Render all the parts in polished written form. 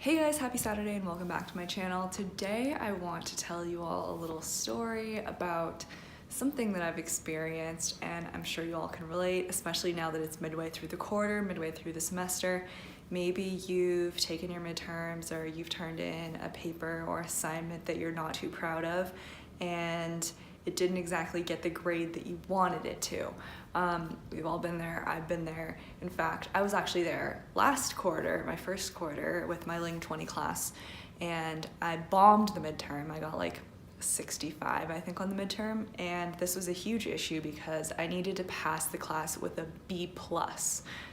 Hey guys, happy Saturday and welcome back to my channel. Today I want to tell you all a little story about something that I've experienced, and I'm sure you all can relate, especially now that it's midway through the quarter, midway through the semester. Maybe you've taken your midterms or you've turned in a paper or assignment that you're not too proud of and it didn't exactly get the grade that you wanted it to. We've all been there, I've been there. In fact, I was actually there last quarter, my first quarter, with my Ling 20 class, and I bombed the midterm. I got like 65, I think, on the midterm, and this was a huge issue because I needed to pass the class with a B+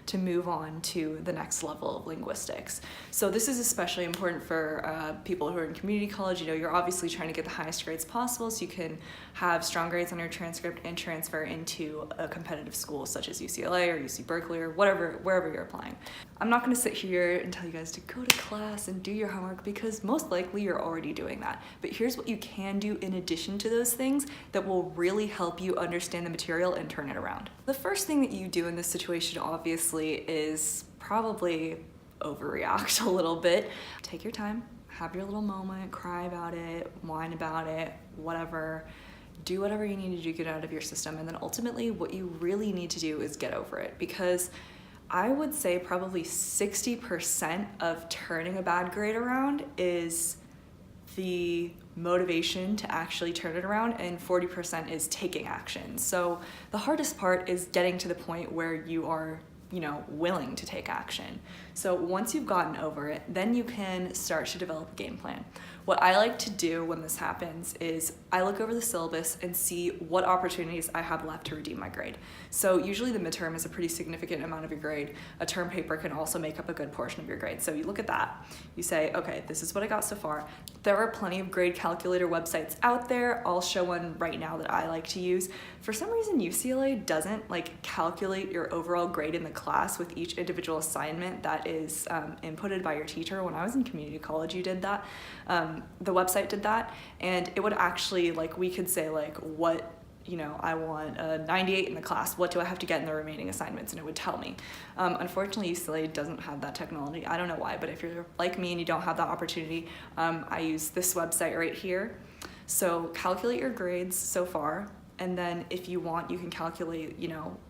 to move on to the next level of linguistics. So this is especially important for people who are in community college. You know, you're obviously trying to get the highest grades possible so you can have strong grades on your transcript and transfer into a competitive school such as UCLA or UC Berkeley or wherever you're applying. I'm not going to sit here and tell you guys to go to class and do your homework because most likely you're already doing that. But here's what you can do in addition to those things that will really help you understand the material and turn it around. The first thing that you do in this situation obviously is probably overreact a little bit. Take your time, have your little moment, cry about it, whine about it, whatever. Do whatever you need to do to get out of your system, and then ultimately what you really need to do is get over it, because I would say probably 60% of turning a bad grade around is the motivation to actually turn it around, and 40% is taking action. So the hardest part is getting to the point where you are, willing to take action. So once you've gotten over it, then you can start to develop a game plan. What I like to do when this happens is I look over the syllabus and see what opportunities I have left to redeem my grade. So usually the midterm is a pretty significant amount of your grade. A term paper can also make up a good portion of your grade. So you look at that, you say, okay, this is what I got so far. There are plenty of grade calculator websites out there. I'll show one right now that I like to use. For some reason, UCLA doesn't calculate your overall grade in the class with each individual assignment that is inputted by your teacher. When I was in community college, you did that. The website did that, and it would actually, we could say what, I want a 98 in the class, what do I have to get in the remaining assignments, and it would tell me. Unfortunately, UCLA doesn't have that technology. I don't know why, but if you're like me and you don't have that opportunity, I use this website right here. So calculate your grades so far, and then if you want, you can calculate,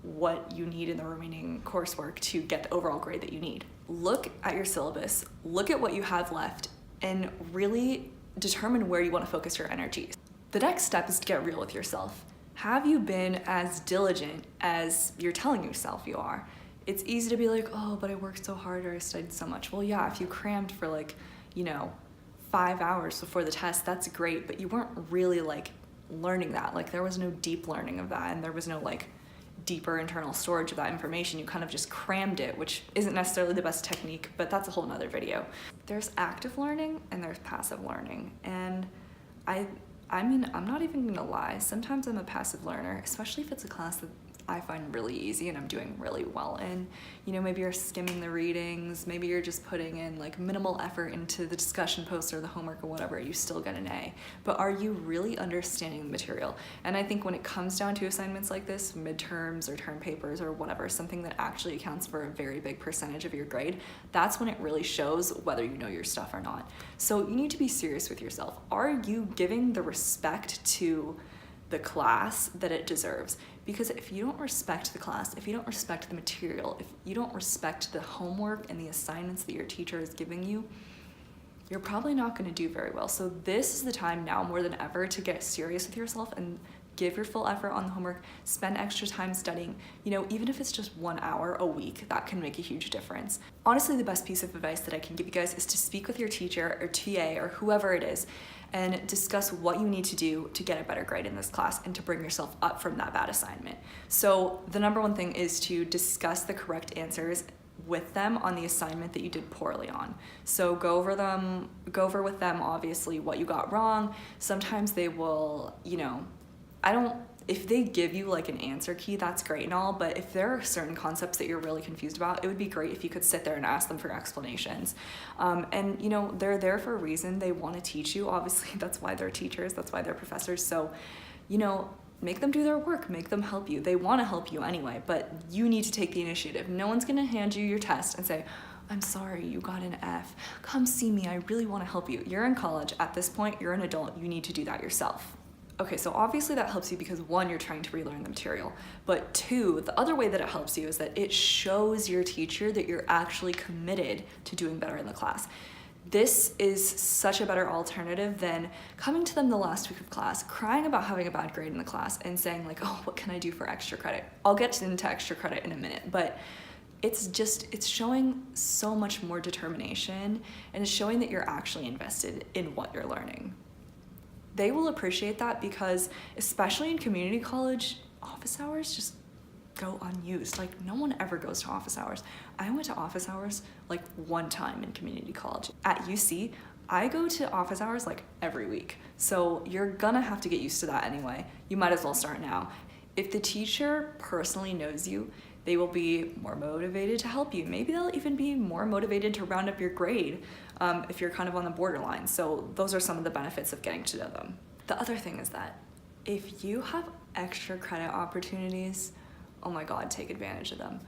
what you need in the remaining coursework to get the overall grade that you need. Look at your syllabus, look at what you have left, and really determine where you want to focus your energy. The next step is to get real with yourself. Have you been as diligent as you're telling yourself you are? It's easy to be like, oh, but I worked so hard or I studied so much. Well, yeah, if you crammed for 5 hours before the test, that's great, but you weren't really learning that. There was no deep learning of that, and there was no deeper internal storage of that information. You kind of just crammed it, which isn't necessarily the best technique, but that's a whole nother video. There's active learning and there's passive learning, and I mean, I'm not even gonna lie, sometimes I'm a passive learner, especially if it's a class that I find really easy and I'm doing really well in. Maybe you're skimming the readings, maybe you're just putting in minimal effort into the discussion post or the homework or whatever, you still get an A. But are you really understanding the material? And I think when it comes down to assignments like this, midterms or term papers or whatever, something that actually accounts for a very big percentage of your grade, that's when it really shows whether you know your stuff or not. So you need to be serious with yourself. Are you giving the respect to the class that it deserves? Because if you don't respect the class, if you don't respect the material, if you don't respect the homework and the assignments that your teacher is giving you, you're probably not going to do very well. So this is the time now more than ever to get serious with yourself and give your full effort on the homework, spend extra time studying. Even if it's just 1 hour a week, that can make a huge difference. Honestly, the best piece of advice that I can give you guys is to speak with your teacher or TA or whoever it is and discuss what you need to do to get a better grade in this class and to bring yourself up from that bad assignment. So the number one thing is to discuss the correct answers with them on the assignment that you did poorly on. So go over with them obviously what you got wrong. Sometimes they will, if they give you an answer key, that's great and all, but if there are certain concepts that you're really confused about, it would be great if you could sit there and ask them for explanations. And they're there for a reason. They want to teach you. Obviously, that's why they're teachers. That's why they're professors. So, make them do their work, make them help you. They want to help you anyway, but you need to take the initiative. No one's going to hand you your test and say, I'm sorry, you got an F. Come see me, I really want to help you. You're in college. At this point, you're an adult. You need to do that yourself. Okay, so obviously that helps you because one, you're trying to relearn the material, but two, the other way that it helps you is that it shows your teacher that you're actually committed to doing better in the class. This is such a better alternative than coming to them the last week of class, crying about having a bad grade in the class and saying like, oh, what can I do for extra credit? I'll get into extra credit in a minute, but it's showing so much more determination, and it's showing that you're actually invested in what you're learning. They will appreciate that because, especially in community college, office hours just go unused. Like, no one ever goes to office hours. I went to office hours like one time in community college. At UC, I go to office hours like every week. So you're gonna have to get used to that anyway. You might as well start now. If the teacher personally knows you, they will be more motivated to help you. Maybe they'll even be more motivated to round up your grade if you're kind of on the borderline. So those are some of the benefits of getting to know them. The other thing is that if you have extra credit opportunities, oh my God, take advantage of them.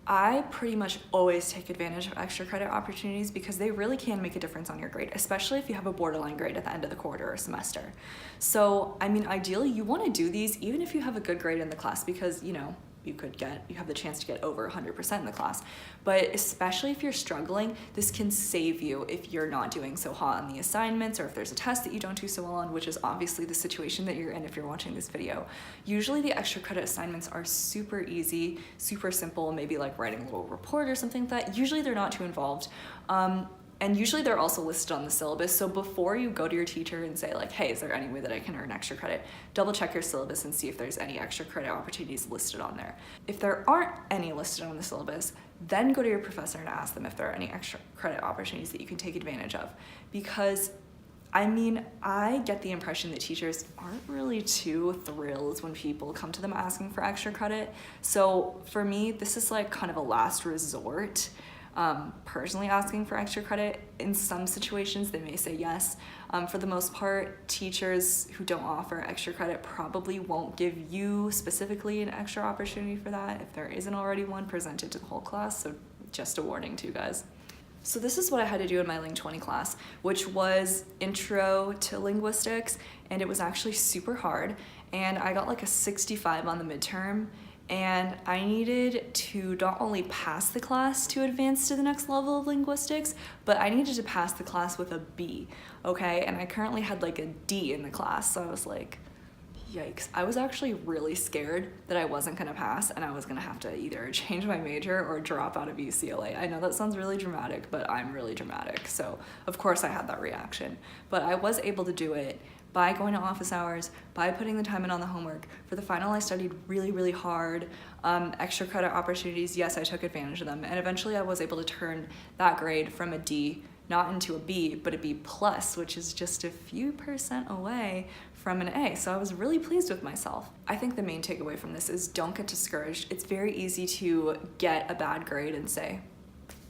I pretty much always take advantage of extra credit opportunities because they really can make a difference on your grade, especially if you have a borderline grade at the end of the quarter or semester. So, I mean, ideally you want to do these even if you have a good grade in the class because, you know, you have the chance to get over 100% in the class. But especially if you're struggling, this can save you if you're not doing so hot on the assignments or if there's a test that you don't do so well on, which is obviously the situation that you're in if you're watching this video. Usually the extra credit assignments are super easy, super simple, maybe like writing a little report or something like that. Usually they're not too involved. And usually they're also listed on the syllabus. So before you go to your teacher and say like, hey, is there any way that I can earn extra credit? Double check your syllabus and see if there's any extra credit opportunities listed on there. If there aren't any listed on the syllabus, then go to your professor and ask them if there are any extra credit opportunities that you can take advantage of. Because I mean, I get the impression that teachers aren't really too thrilled when people come to them asking for extra credit. So for me, this is like kind of a last resort. Personally asking for extra credit. In some situations, they may say yes. For the most part, teachers who don't offer extra credit probably won't give you specifically an extra opportunity for that. If there isn't already one presented to the whole class, so just a warning to you guys. So this is what I had to do in my Ling 20 class, which was Intro to Linguistics, and it was actually super hard, and I got like a 65 on the midterm, and I needed to not only pass the class to advance to the next level of linguistics, but I needed to pass the class with a B, okay? And I currently had like a D in the class, so I was like, yikes. I was actually really scared that I wasn't gonna pass and I was gonna have to either change my major or drop out of UCLA. I know that sounds really dramatic, but I'm really dramatic, so of course I had that reaction. But I was able to do it by going to office hours, by putting the time in on the homework. For the final, I studied really, really hard. Extra credit opportunities, yes, I took advantage of them. And eventually I was able to turn that grade from a D, not into a B, but a B plus, which is just a few % away from an A. So I was really pleased with myself. I think the main takeaway from this is don't get discouraged. It's very easy to get a bad grade and say,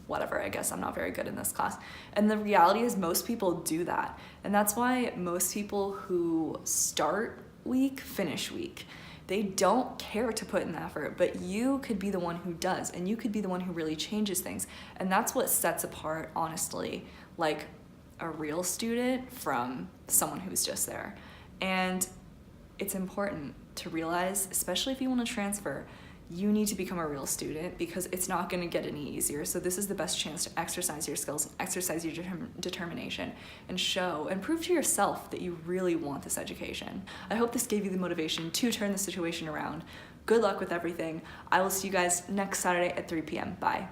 whatever, I guess I'm not very good in this class. And the reality is most people do that. And that's why most people who start weak finish weak. They don't care to put in the effort, but you could be the one who does, and you could be the one who really changes things. And that's what sets apart, honestly, like a real student from someone who's just there. And it's important to realize, especially if you want to transfer, you need to become a real student because it's not going to get any easier. So this is the best chance to exercise your skills, exercise your determination, and show and prove to yourself that you really want this education. I hope this gave you the motivation to turn the situation around. Good luck with everything. I will see you guys next Saturday at 3 p.m. Bye.